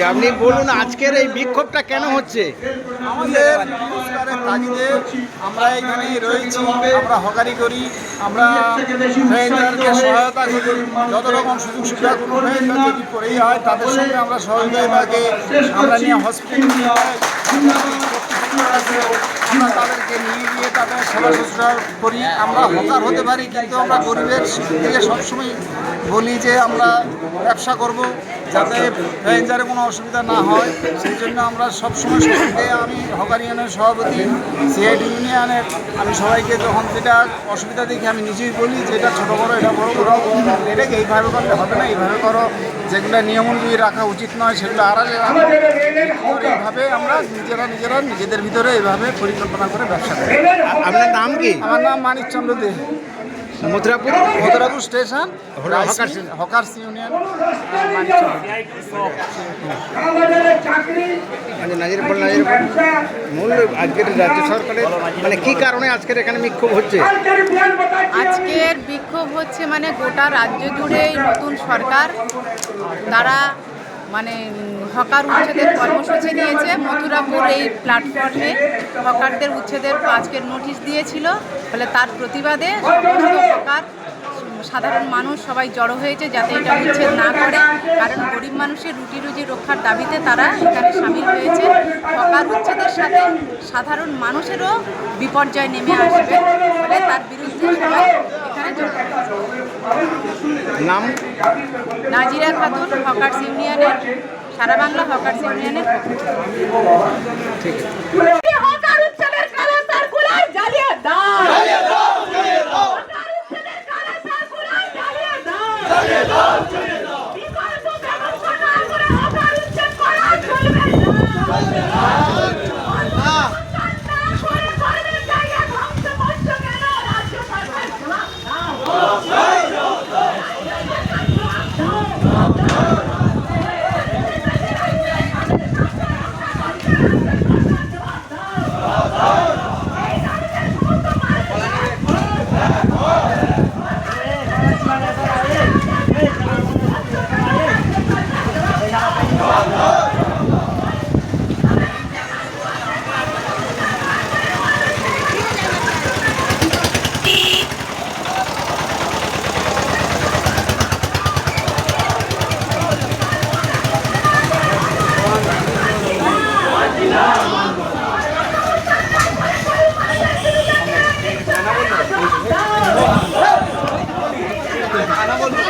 আছে, আপনি বলুন আজকের এই বিক্ষোভটা কেন হচ্ছে? আমাদের রোজগারের তাগিদে আমরা এখানে রয়েছি, আমরা হকারি করি, আমরা ভেঞ্জারকে সহায়তা করি, যত রকম সুযোগ সুবিধা কোনো ভেঞ্জার যদি করেই হয় তাদের সঙ্গে আমরা সহযোগিতাকে আমরা নিয়ে হসপিটাল আমরা তাদেরকে নিয়ে গিয়ে তাদের সেবা শুশ্রূষা করি। আমরা হকার হতে পারি, কিন্তু আমরা গরিবের দিকে সবসময় বলি যে আমরা ব্যবসা করব যাতে ভেঞ্জারে কোনো অসুবিধা না হয়। সেই জন্য আমরা সবসময় সবাইকে, আমি হকার ইউনিয়নের সভাপতি, সিআইডি ইউনিয়নের, আমি সবাইকে যখন যেটা অসুবিধা দেখি আমি নিজেই বলি যে এটা ছোটো করো, এটা বড়ো করো, এটাকে এইভাবে করলে হবে না, এইভাবে করো, যেগুলো নিয়মাবলী রাখা উচিত নয় সেগুলো আড়ালে রাখো। এইভাবে আমরা নিজেরা নিজেদের ভিতরে এইভাবে পরিকল্পনা করে ব্যবসা করি। আপনার নাম কি? আমার নাম Manikchandra De, Mathurapur station, hawkers union, Nazirpur. মূল আজকের রাজ্য সরকারের মানে কি কারণে আজকের এখানে বিক্ষোভ হচ্ছে? আজকের বিক্ষোভ হচ্ছে মানে গোটা রাজ্য জুড়ে নতুন সরকার তারা মানে হকার উচ্ছেদের কর্মসূচি নিয়েছে। মথুরাপুর এই প্ল্যাটফর্মে হকারদের উচ্ছেদের আজকের নোটিশ দিয়েছিল, ফলে তার প্রতিবাদে সমস্ত হকার সাধারণ মানুষ সবাই জড়ো হয়েছে যাতে এটা উচ্ছেদ না করে, কারণ গরিব মানুষের রুটি রুজি রক্ষার দাবিতে তারা এখানে সামিল হয়েছে। হকার উচ্ছেদের সাথে সাধারণ মানুষেরও বিপর্যয় নেমে আসবে, ফলে তার বিরুদ্ধে সবাই এখানে জড়ো হয়েছে। নাম? নাজিরা খাতুন, হকার্স ইউনিয়নের, সারা বাংলা হকার্স ইউনিয়নের। ঠিক আছে। খানা বলবো